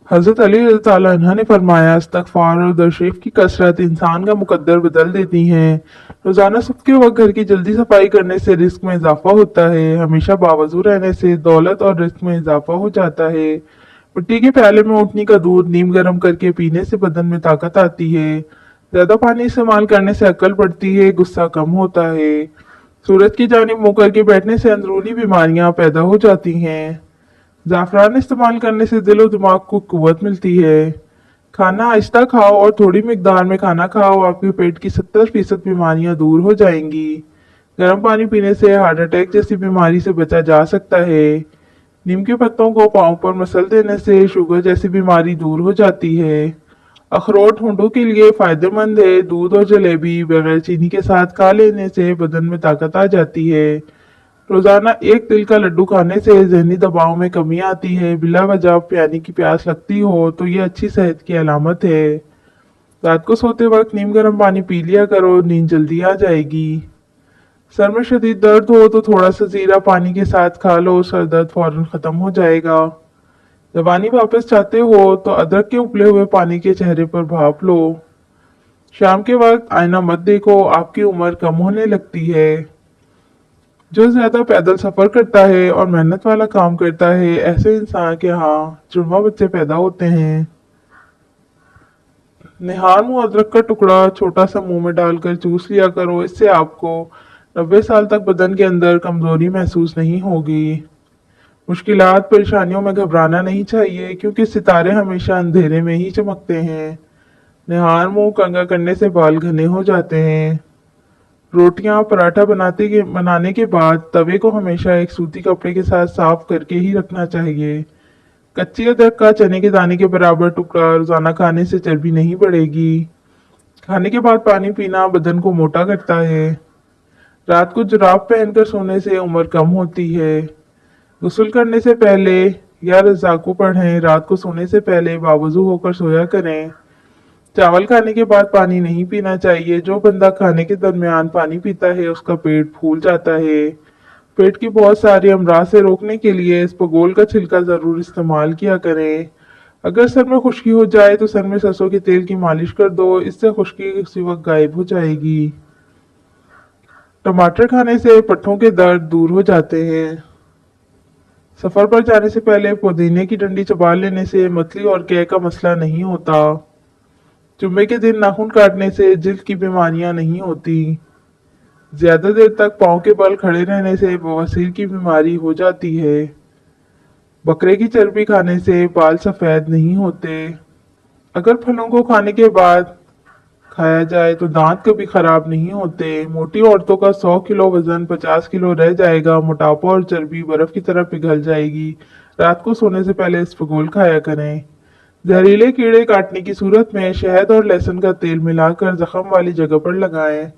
हजरत अली रज़ी ताला अन्हा ने फरमाया, इस्तगफार और दरशरीफ की कसरत इंसान का मुकद्दर बदल देती हैं। रोजाना सुबह के वक्त घर की जल्दी सफाई करने से रिस्क में इजाफा होता है। हमेशा बावजू रहने से दौलत और रिस्क में इजाफा हो जाता है। मिट्टी के प्याले में ऊँटनी का दूध नीम गर्म करके पीने से बदन में ताकत आती है। ज्यादा पानी इस्तेमाल करने से अक्ल बढ़ती है, गुस्सा कम होता है। सूरज की जानिब मुंह करके बैठने से अंदरूनी बीमारियां पैदा हो जाती हैं। ज़ाफ़रान इस्तेमाल करने से दिल और दिमाग को कुव्वत मिलती है। खाना आहिस्ता खाओ और थोड़ी मिकदार में खाना खाओ, आपके पेट की 70% बीमारियां दूर हो जाएंगी। गर्म पानी पीने से हार्ट अटैक जैसी बीमारी से बचा जा सकता है। नीम के पत्तों को पाँव पर मसल देने से शुगर जैसी बीमारी दूर हो जाती है। अखरोट होंठों के लिए फायदेमंद है। दूध और जलेबी बगैर चीनी के साथ खा लेने से बदन में ताकत आ जाती है। रोजाना एक तिल का लड्डू खाने से जहनी दबाव में कमी आती है। बिला वजह पानी की प्यास लगती हो तो ये अच्छी सेहत की अलामत है। रात को सोते वक्त नीम गर्म पानी पी लिया करो, नींद जल्दी आ जाएगी। सर में शदीद दर्द हो तो थोड़ा सा जीरा पानी के साथ खा लो, सर दर्द फौरन खत्म हो जाएगा। जवानी वापस चाहते हो तो अदरक के उबले हुए पानी के चेहरे पर भाप लो। शाम के वक्त आईना मत देखो, आपकी उम्र कम होने लगती है। जो ज्यादा पैदल सफर करता है और मेहनत वाला काम करता है, ऐसे इंसान के यहाँ जुड़वा बच्चे पैदा होते हैं। निहार मुंह अदरक का टुकड़ा छोटा सा मुंह में डालकर चूस लिया करो, इससे आपको 90 साल तक बदन के अंदर कमजोरी महसूस नहीं होगी। मुश्किलात परेशानियों में घबराना नहीं चाहिए, क्योंकि सितारे हमेशा अंधेरे में ही चमकते हैं। निहार मुंह कंघा करने से बाल घने हो जाते हैं। रोटियां पराठा बनाने के बाद तवे को हमेशा एक सूती कपड़े के साथ साफ करके ही रखना चाहिए। कच्ची अदरक का चने के दाने के बराबर टुकड़ा रोजाना खाने से चर्बी नहीं बढ़ेगी। खाने के बाद पानी पीना बदन को मोटा करता है। रात को जुराब पहनकर सोने से उम्र कम होती है। गुस्ल करने से पहले या रज़ाको पढ़ें। रात को सोने से पहले बावजू होकर सोया करें। चावल खाने के बाद पानी नहीं पीना चाहिए। जो बंदा खाने के दरमियान पानी पीता है उसका पेट फूल जाता है। पेट की बहुत सारी अमराज से रोकने के लिए इसबगोल का छिलका जरूर इस्तेमाल किया करें। अगर सर में खुश्की हो जाए तो सर में सरसों के तेल की मालिश कर दो, इससे खुश्की उसी वक्त गायब हो जाएगी। टमाटर खाने से पट्ठों के दर्द दूर हो जाते हैं। सफर पर जाने से पहले पुदीने की डंडी चबा लेने से मतली और कै का मसला नहीं होता। जुम्मे के दिन नाखून काटने से जिल्द की बीमारियां नहीं होती। ज्यादा देर तक पाँव के बल खड़े रहने से बवासीर की बीमारी हो जाती है। बकरे की चर्बी खाने से बाल सफेद नहीं होते। अगर फलों को खाने के बाद खाया जाए तो दांत कभी खराब नहीं होते। मोटी औरतों का 100 किलो वजन 50 किलो रह जाएगा। मोटापा और चर्बी बर्फ की तरह पिघल जाएगी। रात को सोने से पहले इसबगोल खाया करें। जहरीले कीड़े काटने की सूरत में शहद और लहसुन का तेल मिलाकर जख्म वाली जगह पर लगाएं।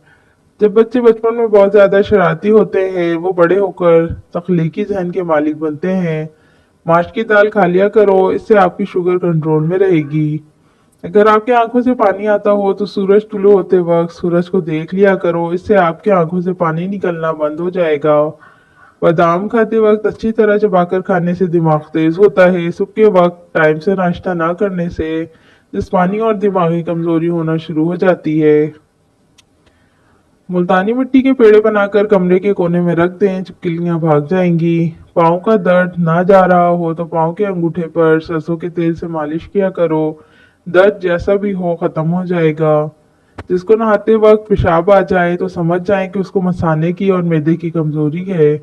जब बच्चे बचपन में बहुत ज्यादा शरारती होते हैं, वो बड़े होकर तख्लीकी जहन के मालिक बनते हैं। माश की दाल खा लिया करो, इससे आपकी शुगर कंट्रोल में रहेगी। अगर आपके आंखों से पानी आता हो तो सूरज तुलू होते वक्त सूरज को देख लिया करो, इससे आपके आंखों से पानी निकलना बंद हो जाएगा। बादाम खाते वक्त अच्छी तरह चबाकर खाने से दिमाग तेज होता है। सुबह के वक्त टाइम से नाश्ता ना करने से जिस्मानी और दिमागी कमजोरी होना शुरू हो जाती है। मुल्तानी मिट्टी के पेड़े बनाकर कमरे के कोने में रख दें, छिपकलियां भाग जाएंगी। पाँव का दर्द ना जा रहा हो तो पाँव के अंगूठे पर सरसों के तेल से मालिश किया करो, दर्द जैसा भी हो खत्म हो जाएगा। जिसको नहाते वक्त पेशाब आ जाए तो समझ जाएं कि उसको मसाने की और मैदे की कमजोरी है।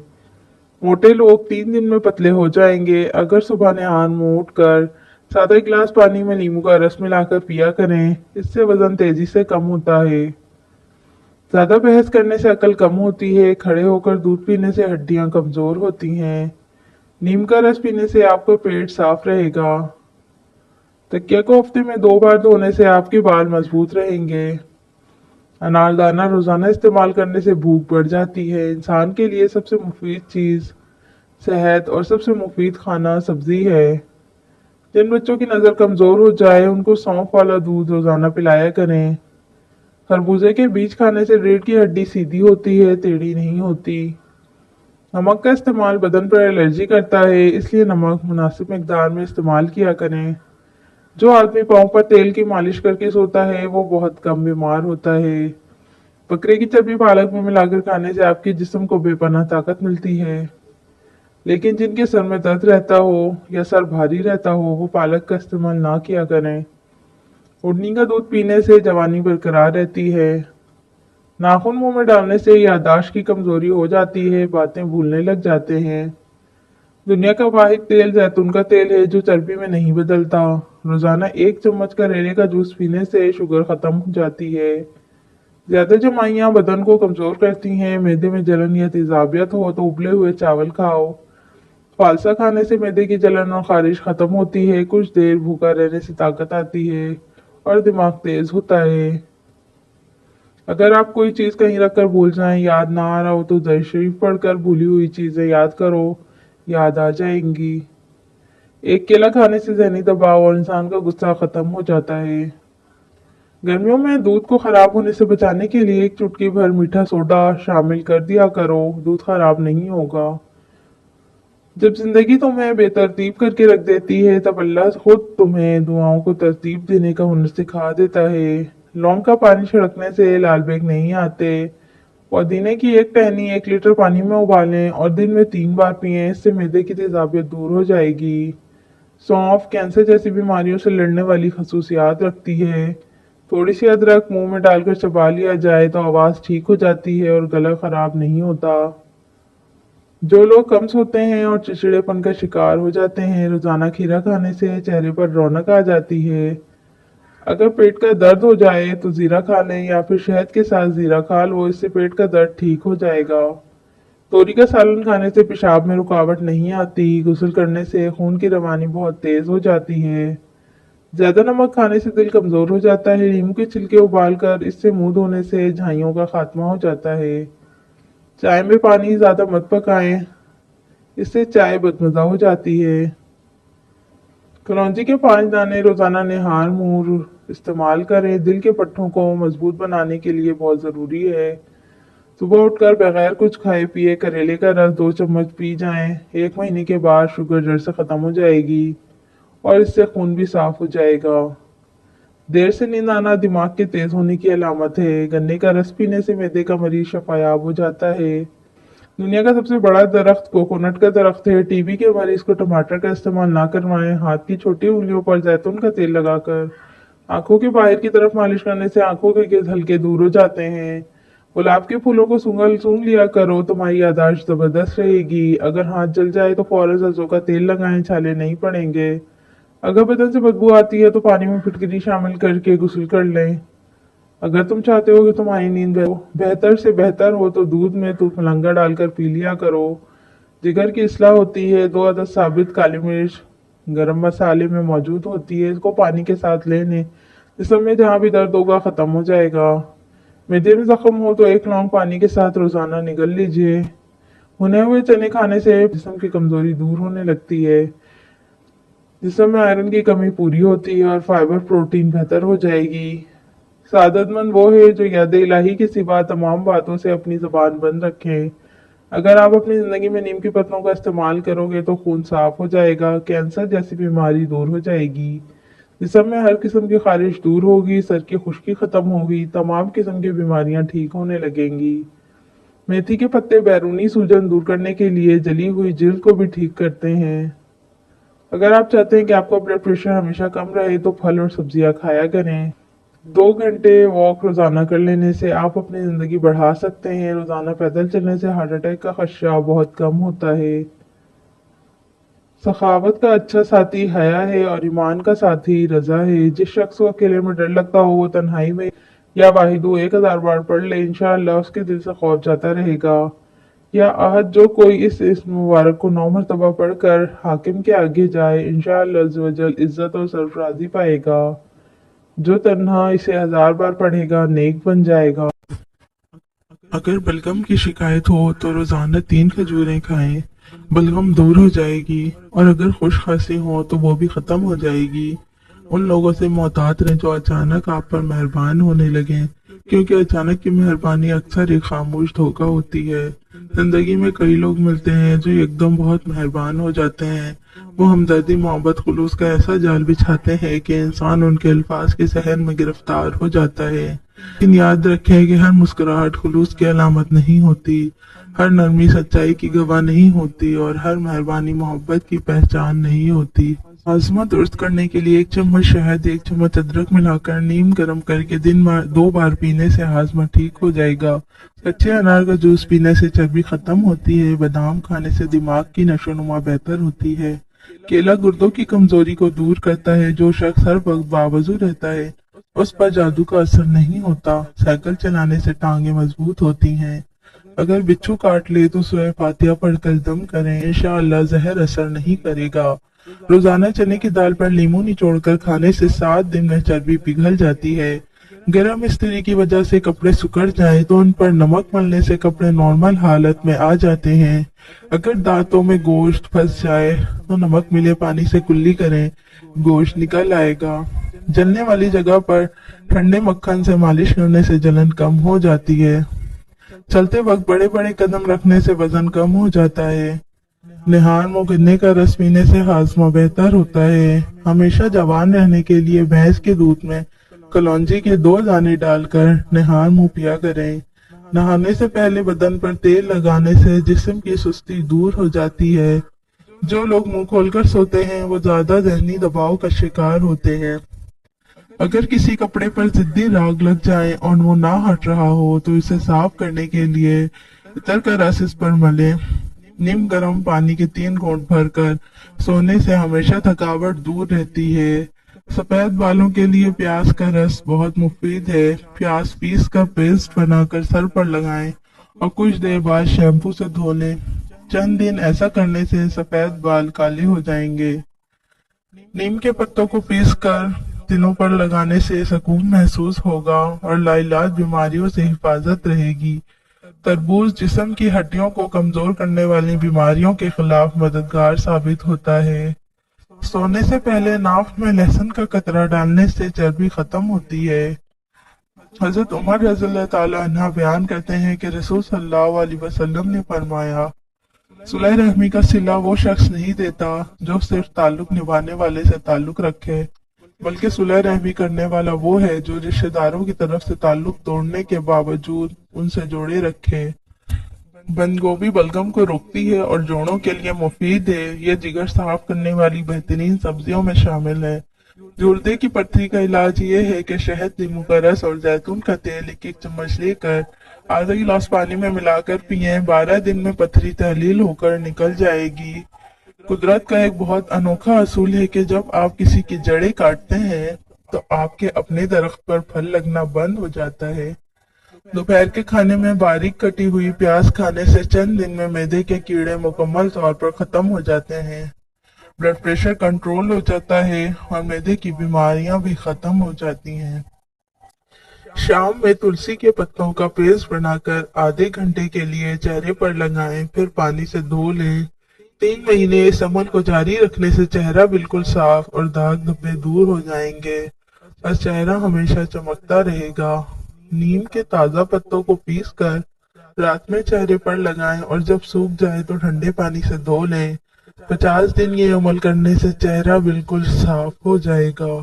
मोटे लोग 3 दिन में पतले हो जाएंगे। अगर सुबह नहान मुंह उठकर सादा गिलास पानी में नींबू का रस मिलाकर पिया करें, इससे वजन तेजी से कम होता है। ज्यादा बहस करने से अकल कम होती है। खड़े होकर दूध पीने से हड्डियां कमजोर होती हैं। नीम का रस पीने से आपका पेट साफ रहेगा। तकिया को हफ्ते में 2 बार धोने से आपके बाल मजबूत रहेंगे। अनारदाना रोजाना इस्तेमाल करने से भूख बढ़ जाती है। इंसान के लिए सबसे मुफीद चीज सेहत और सबसे मुफीद खाना सब्जी है। जिन बच्चों की नज़र कमजोर हो जाए उनको सौंफ वाला दूध रोजाना पिलाया करें। खरबूजे के बीज खाने से रीढ़ की हड्डी सीधी होती है, टेढ़ी नहीं होती। नमक का इस्तेमाल बदन पर एलर्जी करता है, इसलिए नमक मुनासिब मिकदार में इस्तेमाल किया करें। जो आदमी पाँव पर तेल की मालिश करके सोता है वो बहुत कम बीमार होता है। बकरे की चर्बी पालक में मिलाकर खाने से आपके जिस्म को बेपनाह ताकत मिलती है। लेकिन जिनके सर में दर्द रहता हो या सर भारी रहता हो वो पालक का इस्तेमाल ना किया करें। उड़नी का दूध पीने से जवानी बरकरार रहती है। नाखून मुंह में डालने से याददाश्त की कमजोरी हो जाती है, बातें भूलने लग जाते हैं। दुनिया का वाहिद तेल जैतून का तेल है जो चर्बी में नहीं बदलता। रोजाना 1 चम्मच करेले का जूस पीने से शुगर खत्म हो जाती है। ज्यादा जमाइयाँ बदन को कमजोर करती हैं। मैदे में जलन या तेजाबियत हो तो उबले हुए चावल खाओ। फालसा खाने से मैदे की जलन और खारिश खत्म होती है। कुछ देर भूखा रहने से ताकत आती है और दिमाग तेज होता है। अगर आप कोई चीज कहीं रखकर भूल जाएं, याद ना आ रहा हो तो दर्द शरीफ पढ़कर भूली हुई चीजें याद करो, याद आ जाएंगी। एक केला खाने से ज़हनी दबाव और इंसान का गुस्सा खत्म हो जाता है। गर्मियों में दूध को खराब होने से बचाने के लिए 1 चुटकी भर मीठा सोडा शामिल कर दिया करो, दूध खराब नहीं होगा। जब जिंदगी तुम्हें बेतरतीब करके रख देती है तब अल्लाह खुद तुम्हें दुआओं को तरतीब देने का हुनर सिखा देता है। लौंग का पानी छिड़कने से लाल बेग नहीं आते। पुदीने की एक टहनी 1 लीटर पानी में उबालें और दिन में 3 बार पिएं, इससे मैदे की तेजाबियत दूर हो जाएगी। सौंफ कैंसर जैसी बीमारियों से लड़ने वाली खसूसियात रखती है। थोड़ी सी अदरक मुंह में डालकर चबा लिया जाए तो आवाज ठीक हो जाती है और गला खराब नहीं होता। जो लोग कम सोते हैं और चिड़चिड़ेपन का शिकार हो जाते हैं, रोजाना खीरा खाने से चेहरे पर रौनक आ जाती है। अगर पेट का दर्द हो जाए तो जीरा खा लें या फिर शहद के साथ जीरा खा लो, इससे पेट का दर्द ठीक हो जाएगा। तोरी का सालन खाने से पेशाब में रुकावट नहीं आती। गुस्ल करने से खून की रवानी बहुत तेज हो जाती है। ज्यादा नमक खाने से दिल कमजोर हो जाता है। नींबू के छिलके उबाल कर इससे मुंह धोने से झाइयों का खात्मा हो जाता है। चाय में पानी ज्यादा मत पकाएं, इससे चाय बदमजा हो जाती है। कलौंजी के 5 दाने रोजाना निहार मुंह इस्तेमाल करें, दिल के पट्टों को मजबूत बनाने के लिए बहुत जरूरी है। सुबह उठकर बगैर कुछ खाए पिए करेले का रस 2 चम्मच पी जाएं। 1 महीने के बाद शुगर जड़ से खत्म हो जाएगी और इससे खून भी साफ हो जाएगा। देर से नींद आना दिमाग के तेज होने की अलामत है। गन्ने का रस पीने से मैदे का मरीज शफायाब हो जाता है। दुनिया का सबसे बड़ा दरख्त कोकोनट का दरख्त है। टीबी के मरीज को टमाटर का इस्तेमाल ना करवाएं। हाथ की छोटी उंगलियों पर जैतून का तेल लगाकर आंखों के बाहर की तरफ मालिश करने से आंखों के गिज हल्के दूर हो जाते हैं। गुलाब के फूलों को सूंघ लिया करो, तुम्हारी याददाश्त जबरदस्त रहेगी। अगर हाथ जल जाए तो फौरन सरसों का तेल लगाएं, छाले नहीं पड़ेंगे। अगर बदन से बदबू आती है तो पानी में फिटकरी शामिल करके गुस्ल कर लें। अगर तुम चाहते हो कि तुम्हारी नींद बेहतर से बेहतर हो तो दूध में दूध मलंगा डालकर पी लिया करो, जिगर की इस्लाह होती है। 2 अदद साबित काली मिर्च गरम मसाले में मौजूद होती है, इसको पानी के साथ लेने जिसम में जहाँ भी दर्द होगा खत्म हो जाएगा। मैदे में जख्म हो तो 1 लौंग पानी के साथ रोजाना निगल लीजिए। भुने हुए चने खाने से जिस्म की कमजोरी दूर होने लगती है। जिस्म में आयरन की कमी पूरी होती है और फाइबर प्रोटीन बेहतर हो जाएगी। सादतमंद वो है जो याद इलाही के सिवा तमाम बातों से अपनी जुबान बंद रखे। अगर आप अपनी जिंदगी में नीम की पत्तों का इस्तेमाल करोगे तो खून साफ हो जाएगा, कैंसर जैसी बीमारी दूर हो जाएगी, जिस्म में हर किस्म की खारिश दूर होगी, सर की खुश्की खत्म होगी, तमाम किस्म की बीमारियां ठीक होने लगेंगी। मेथी के पत्ते बैरूनी सूजन दूर करने के लिए जली हुई जिल्द को भी ठीक करते हैं। अगर आप चाहते हैं कि आपका ब्लड प्रेशर हमेशा कम रहे तो फल और सब्जियां खाया करें। 2 घंटे वॉक रोजाना कर लेने से आप अपनी जिंदगी बढ़ा सकते हैं। रोजाना पैदल चलने से हार्ट अटैक का खदशा बहुत कम होता है। सखावत का अच्छा साथी हया है और ईमान का साथी रजा है। जिस शख्स को अकेले में डर लगता हो वो तन्हाई में या वाहिदो 1000 बार पढ़ ले, इंशाअल्लाह उसके दिल से खौफ जाता रहेगा। या आहद जो कोई इस इस्म मुबारक को 9 मरतबा पढ़कर हाकिम के आगे जाए, इंशाअल्लाह अज़्ज़ व जल इज्जत और सरफराजी पाएगा। जो तन्हा इसे 1000 बार पढ़ेगा नेक बन जाएगा। अगर बलगम की शिकायत हो तो रोजाना 3 खजूरें खाएं, बलगम दूर हो जाएगी। और अगर खुश खांसी हो तो वो भी खत्म हो जाएगी। उन लोगों से मोहतात रहें जो अचानक आप पर मेहरबान होने लगे। क्योंकि अचानक की मेहरबानी अक्सर एक खामोश धोखा होती है। जिंदगी में कई लोग मिलते हैं जो एकदम बहुत मेहरबान हो जाते हैं। वो हमदर्दी, मोहब्बत, खुलूस का ऐसा जाल बिछाते हैं कि इंसान उनके अल्फाज के सहर में गिरफ्तार हो जाता है। लेकिन याद रखें कि हर मुस्कुराहट खुलूस की अलामत नहीं होती, हर नरमी सच्चाई की गवाह नहीं होती और हर मेहरबानी मोहब्बत की पहचान नहीं होती। हाजमा दुरुस्त करने के लिए 1 चम्मच शहद, 1 चम्मच अदरक मिलाकर नीम गर्म करके दिन में 2 बार पीने से हाजमा ठीक हो जाएगा। कच्चे अनार का जूस पीने से चर्बी खत्म होती है। बादाम खाने से दिमाग की नशोनुमा बेहतर होती है। केला गुर्दों की कमजोरी को दूर करता है। जो शख्स हर वक्त बावजू रहता है उस पर जादू का असर नहीं होता। साइकिल चलाने से टांगे मजबूत होती हैं। अगर बिच्छू काट ले तो सूरह फातिहा पढ़कर दम करें, इंशाअल्लाह जहर असर नहीं करेगा। रोजाना चने की दाल पर नींबू निचोड़कर खाने से 7 दिन में चर्बी पिघल जाती है। गर्म इस्त्री की वजह से कपड़े सिकुड़ जाए तो उन पर नमक मलने से कपड़े नॉर्मल हालत में आ जाते हैं। अगर दांतों में गोश्त फंस जाए तो नमक मिले पानी से कुल्ली करें, गोश्त निकल आएगा। जलने वाली जगह पर ठंडे मक्खन से मालिश करने से जलन कम हो जाती है। चलते वक्त बड़े बड़े कदम रखने से वजन कम हो जाता है। निहार मुंह गन्ने का रस पीने से हाजमा बेहतर होता है। हमेशा जवान रहने के लिए भैंस के दूध में कलौंजी के 2 दाने डालकर निहार मुंह पिया करें। नहाने से पहले बदन पर तेल लगाने से जिस्म की सुस्ती दूर हो जाती है। जो लोग मुंह खोलकर सोते हैं वो ज्यादा जहनी दबाव का शिकार होते हैं। अगर किसी कपड़े पर जिद्दी राग लग जाए और वो ना हट रहा हो तो इसे साफ करने के लिए इतर का रस इस पर मलें। नीम गर्म पानी के 3 घूंट भरकर सोने से हमेशा थकावट दूर रहती है। सफेद बालों के लिए प्याज का रस बहुत मुफीद है। प्याज पीस कर पेस्ट बनाकर सर पर लगाएं और कुछ देर बाद शैम्पू से धो लें। चंद दिन ऐसा करने से सफेद बाल काले हो जाएंगे। नीम के पत्तों को पीस कर दिनों पर लगाने से सुकून महसूस होगा और लाइलाज बीमारियों से हिफाजत रहेगी। तरबूज जिस्म की हड्डियों को कमजोर करने वाली बीमारियों के खिलाफ मददगार साबित होता है। सोने से पहले नाक में लहसुन का कतरा डालने से चर्बी खत्म होती है। हजरत उमर रज़ियल्लाहु ताला अन्हा बयान करते हैं कि रसूल सल्लल्लाहु अलैहि वसल्लम ने फरमाया, सुलह रहमी का सिला वो शख्स नहीं देता जो सिर्फ ताल्लुक निभाने वाले से ताल्लुक रखे, बल्कि सुलह रहमी करने वाला वो है जो रिश्तेदारों की तरफ से ताल्लुक तोड़ने के बावजूद उनसे जोड़े रखे। बंद गोभी बलगम को रोकती है और जोड़ों के लिए मुफीद है। ये जिगर साफ करने वाली बेहतरीन सब्जियों में शामिल है। गुर्दे की पथरी का इलाज ये है कि शहद, नींबू का रस और जैतून का तेल 1-1 चम्मच लेकर आधा गिलास पानी में मिलाकर पिए। 12 दिन में पथरी तहलील होकर निकल जाएगी। कुदरत का एक बहुत अनोखा असूल है कि जब आप किसी की जड़ें काटते हैं तो आपके अपने दरख्त पर फल लगना बंद हो जाता है। दोपहर के खाने में बारीक कटी हुई प्याज खाने से चंद दिन में मैदे के कीड़े मुकम्मल तौर पर खत्म हो जाते हैं। ब्लड प्रेशर कंट्रोल हो जाता है और मैदे की बीमारियां भी खत्म हो जाती हैं। शाम में तुलसी के पत्तों का पेस्ट बनाकर आधे घंटे के लिए चेहरे पर लगाएं, फिर पानी से धो लें। 3 महीने इस अमल को जारी रखने से चेहरा बिल्कुल साफ और दाग धब्बे दूर हो जाएंगे और चेहरा हमेशा चमकता रहेगा। नीम के ताजा पत्तों को पीसकर रात में चेहरे पर लगाएं और जब सूख जाए तो ठंडे पानी से धो लें। 50 दिन ये अमल करने से चेहरा बिल्कुल साफ हो जाएगा।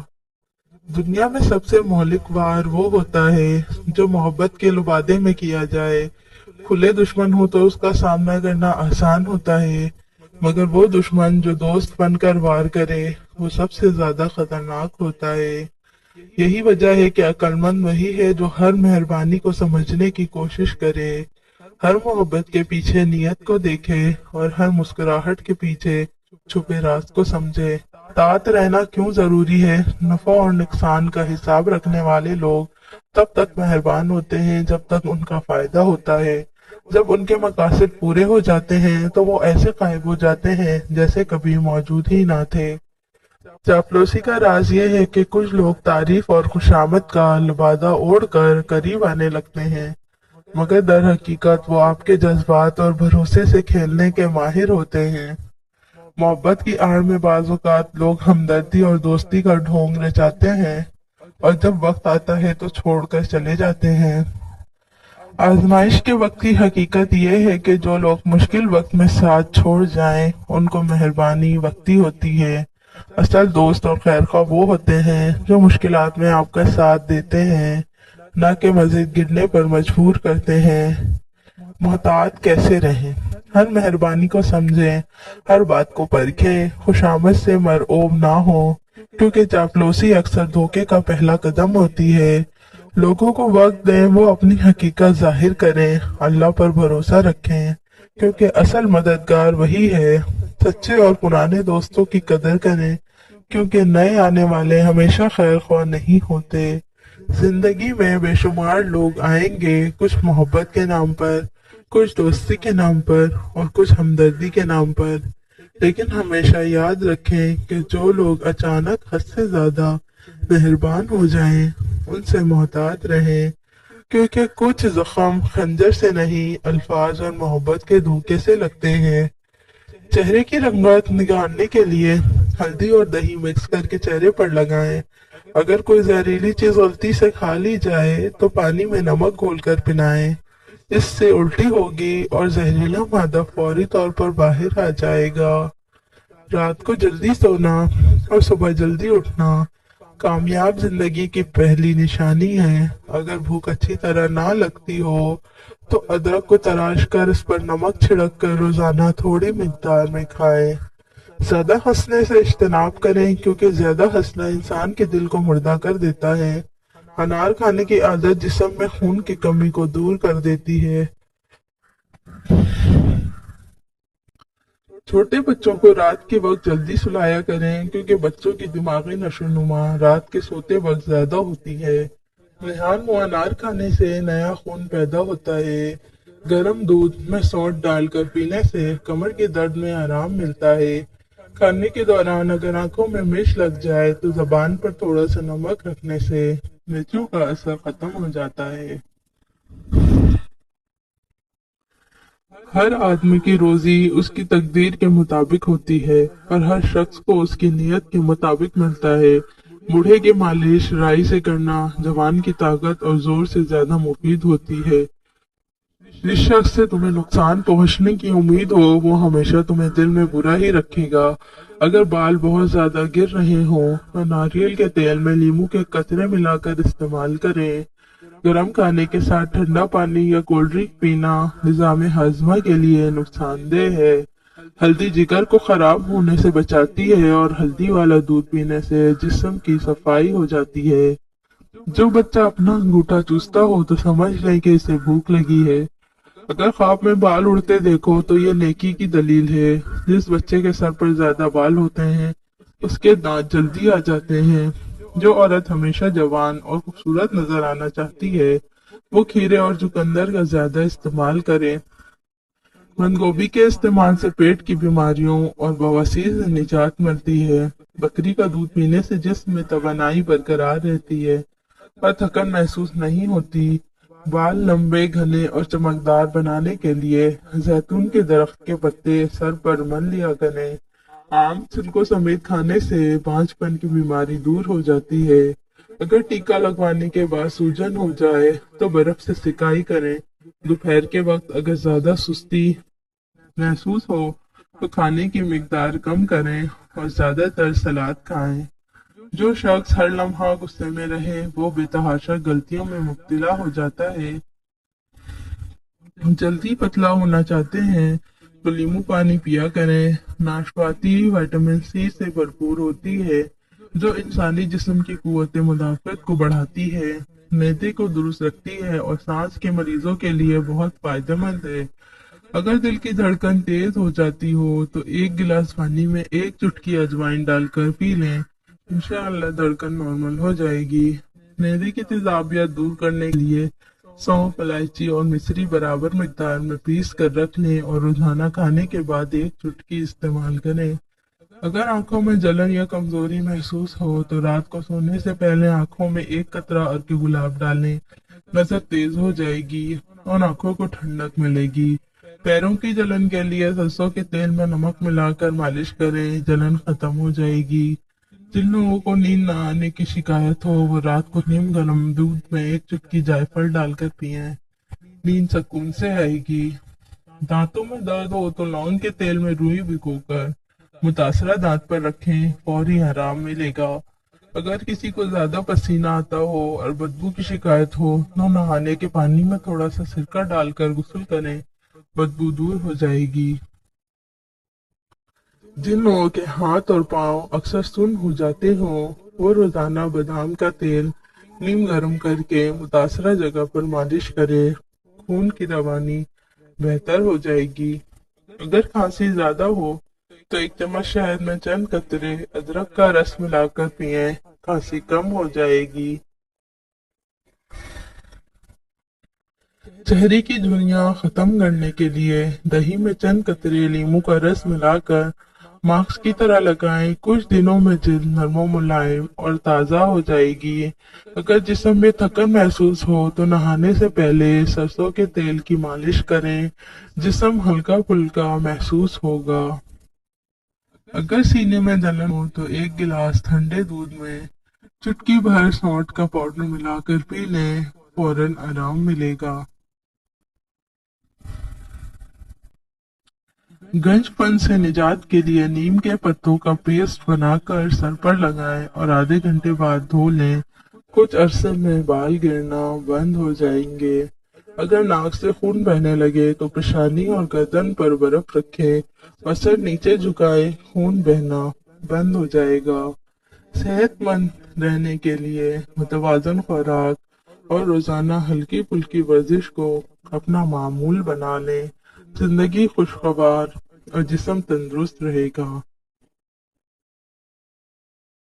दुनिया में सबसे मौलिक वार वो होता है जो मोहब्बत के लुबादे में किया जाए। खुले दुश्मन हो तो उसका सामना करना आसान होता है, मगर वो दुश्मन जो दोस्त बनकर वार करे वो सबसे ज्यादा खतरनाक होता है। यही वजह है कि अक्लमंद वही है जो हर मेहरबानी को समझने की कोशिश करे, हर मोहब्बत के पीछे नियत को देखे और हर मुस्कुराहट के पीछे छुपे राज को समझे। तात रहना क्यों जरूरी है? नफा और नुकसान का हिसाब रखने वाले लोग तब तक मेहरबान होते हैं जब तक उनका फायदा होता है। जब उनके मकासद पूरे हो जाते हैं तो वो ऐसे गायब हो जाते हैं जैसे कभी मौजूद ही ना थे। चापलूसी का राज ये है कि कुछ लोग तारीफ और खुशामद का लिबादा ओढ़कर करीब आने लगते हैं, मगर दर हकीकत वो आपके जज्बात और भरोसे से खेलने के माहिर होते हैं। मोहब्बत की आड़ में बाज़ औक़ात लोग हमदर्दी और दोस्ती का ढोंग रचाते हैं, और जब वक्त आता है तो छोड़कर चले जाते हैं। आजमाइश के वक्त की हकीकत यह है कि जो लोग मुश्किल वक्त में साथ छोड़ जाएं, उनको मेहरबानी वक्ती होती है। असल दोस्त और खैरख्वाह वो होते हैं जो मुश्किलात में आपका साथ देते हैं, न कि मजीद गिरने पर मजबूर करते हैं। मोहतात कैसे रहें? हर मेहरबानी को समझें, हर बात को परखें, खुशामद से मरऊब ना हो, क्योंकि चापलूसी अक्सर धोखे का पहला कदम होती है। लोगों को वक्त दें, वो अपनी हकीकत जाहिर करें, अल्लाह पर भरोसा रखें, क्योंकि असल मददगार वही है। सच्चे और पुराने दोस्तों की कदर करें, क्योंकि नए आने वाले हमेशा खैर ख्वाह नहीं होते। जिंदगी में बेशुमार लोग आएंगे, कुछ मोहब्बत के नाम पर, कुछ दोस्ती के नाम पर और कुछ हमदर्दी के नाम पर। लेकिन हमेशा याद रखें कि जो लोग अचानक हद से ज्यादा मेहरबान हो जाएं, उनसे मोहतात रहें, क्योंकि कुछ जख्म खंजर से नहीं, अल्फाज और मोहब्बत के धोखे से लगते हैं। चेहरे की रंगत निखारने के लिए हल्दी और दही मिक्स करके चेहरे पर लगाएं। अगर कोई जहरीली चीज गलती से खा ली जाए तो पानी में नमक घोलकर पिलाएं। इससे उल्टी होगी और जहरीला मादा फौरी तौर पर बाहर आ जाएगा। रात को जल्दी सोना और सुबह जल्दी उठना कामयाब जिंदगी की पहली निशानी है। अगर भूख अच्छी तरह ना लगती हो तो अदरक को तराश कर इस पर नमक छिड़क कर रोजाना थोड़ी मिकदार में खाएं। ज्यादा हंसने से इज्तनाब करें, क्योंकि ज्यादा हंसना इंसान के दिल को मुर्दा कर देता है। अनार खाने की आदत जिस्म में खून की कमी को दूर कर देती है। छोटे बच्चों को रात के वक्त जल्दी सुलाया करें, क्योंकि बच्चों की दिमागी नशोनुमा रात के सोते वक्त ज्यादा होती है। रेहान व अनार खाने से नया खून पैदा होता है। गर्म दूध में सौंठ डालकर पीने से कमर के दर्द में आराम मिलता है। खाने के दौरान अगर आंखों में मिर्च लग जाए तो जबान पर थोड़ा सा नमक रखने से मिर्चों का असर खत्म हो जाता है। हर आदमी की रोजी उसकी तकदीर के मुताबिक होती है और हर शख्स को उसकी नीयत के मुताबिक मिलता है। बूढ़े की मालिश राई से करना जवान की ताकत और जोर से ज्यादा मुफीद होती है। जिस शख्स से तुम्हें नुकसान पहुंचने की उम्मीद हो, वो हमेशा तुम्हें दिल में बुरा ही रखेगा। अगर बाल बहुत ज्यादा गिर रहे हो तो नारियल के तेल में नींबू के कतरे मिलाकर इस्तेमाल करें। गर्म खाने के साथ ठंडा पानी या कोल्ड ड्रिंक पीना निजाम हाजमा के लिए नुकसानदेह है। हल्दी जिगर को खराब होने से बचाती है और हल्दी वाला दूध पीने से जिस्म की सफाई हो जाती है। जो बच्चा अपना अंगूठा चूसता हो तो समझ लें कि इसे भूख लगी है। अगर ख्वाब में बाल उड़ते देखो तो ये नेकी की दलील है। जिस बच्चे के सर पर ज्यादा बाल होते हैं उसके दांत जल्दी आ जाते हैं। जो औरत हमेशा जवान और खूबसूरत नजर आना चाहती है वो खीरे और चुकंदर का ज्यादा इस्तेमाल करे। बंद गोभी के इस्तेमाल से पेट की बीमारियों और बवासीर से निजात मिलती है। बकरी का दूध पीने से जिस्म में तवानाई बरकरार रहती है और थकन महसूस नहीं होती। बाल लंबे घने और चमकदार बनाने के लिए जैतून के दरख्त के पत्ते सर पर मल लिया करें। आम छिलकों समेत खाने से बांझपन की बीमारी दूर हो जाती है। अगर टीका लगवाने के बाद सूजन हो जाए तो बर्फ से सिकाई करें। दोपहर के वक्त अगर ज्यादा सुस्ती महसूस हो तो खाने की मिकदार कम करें और ज्यादातर सलाद खाएं। जो शख्स हर लम्हा गुस्से में रहे वो बेतहाशा गलतियों में मुब्तला हो जाता है। जल्दी पतला होना चाहते हैं तो नींबू पानी पिया करें। नाशपाती विटामिन सी से भरपूर होती है जो इंसानी जिस्म की कुव्वत मुदाफत को बढ़ाती है, मैदे को दुरुस्त रखती है और सांस के मरीजों के लिए बहुत फायदेमंद है। अगर दिल की धड़कन तेज हो जाती हो तो एक गिलास पानी में एक चुटकी अजवाइन डालकर पी लें। इंशाअल्लाह धड़कन नॉर्मल हो जाएगी। मैदे की तेजाबियत दूर करने के लिए सौंफ, इलायची और मिश्री बराबर मिकदार में पीस कर रख लें और रोजाना खाने के बाद एक चुटकी इस्तेमाल करें। अगर आंखों में जलन या कमजोरी महसूस हो तो रात को सोने से पहले आंखों में एक कतरा अर्क गुलाब डालें। नजर तेज हो जाएगी और आंखों को ठंडक मिलेगी। पैरों की जलन के लिए सरसों के तेल में नमक मिलाकर मालिश करें, जलन खत्म हो जाएगी। जिन लोगों को नींद न आने की शिकायत हो वो रात को नीम गर्म दूध में एक चुटकी जायफल डालकर पिएं। नींद सुकून से आएगी। दांतों में दर्द हो तो लौंग के तेल में रुई भिगोकर मुतासरा दांत पर रखें, फौरी आराम मिलेगा। अगर किसी को ज्यादा पसीना आता हो और बदबू की शिकायत हो तो नहाने के पानी में थोड़ा सा सिरका डालकर गुस्ल करें, बदबू दूर हो जाएगी। जिन लोगों के हाथ और पांव अक्सर सुन्न हो जाते हों वो रोजाना बादाम का तेल नीम गर्म करके मुतासरा जगह पर मालिश करें, खून की रवानी बेहतर हो जाएगी। अगर खांसी ज्यादा हो तो एक चम्मच शहद में चंद कतरे अदरक का रस मिलाकर पिएं, खांसी कम हो जाएगी। चेहरे की झुर्रियां खत्म करने के लिए दही में चंद कतरे नींबू का रस मिलाकर मास्क की तरह लगाएं। कुछ दिनों में जल्द नरम मुलायम और ताज़ा हो जाएगी। अगर जिस्म में थकन महसूस हो तो नहाने से पहले सरसों के तेल की मालिश करें, जिस्म हल्का फुल्का महसूस होगा। अगर सीने में जलन हो तो एक गिलास ठंडे दूध में चुटकी भर सौंठ का पाउडर मिलाकर पी लें, फौरन आराम मिलेगा। गंजपन से निजात के लिए नीम के पत्तों का पेस्ट बनाकर सर पर लगाएं और आधे घंटे बाद धो लें। कुछ अरसे में बाल गिरना बंद हो जाएंगे। अगर नाक से खून बहने लगे तो पेशानी और गर्दन पर बर्फ रखें और सर नीचे झुकाएं, खून बहना बंद हो जाएगा। सेहतमंद रहने के लिए मुतवाजन खुराक और रोजाना हल्की फुल्की वर्जिश को अपना मामूल बना लें। जिंदगी खुशगवार और जिस्म तंदुरुस्त रहेगा।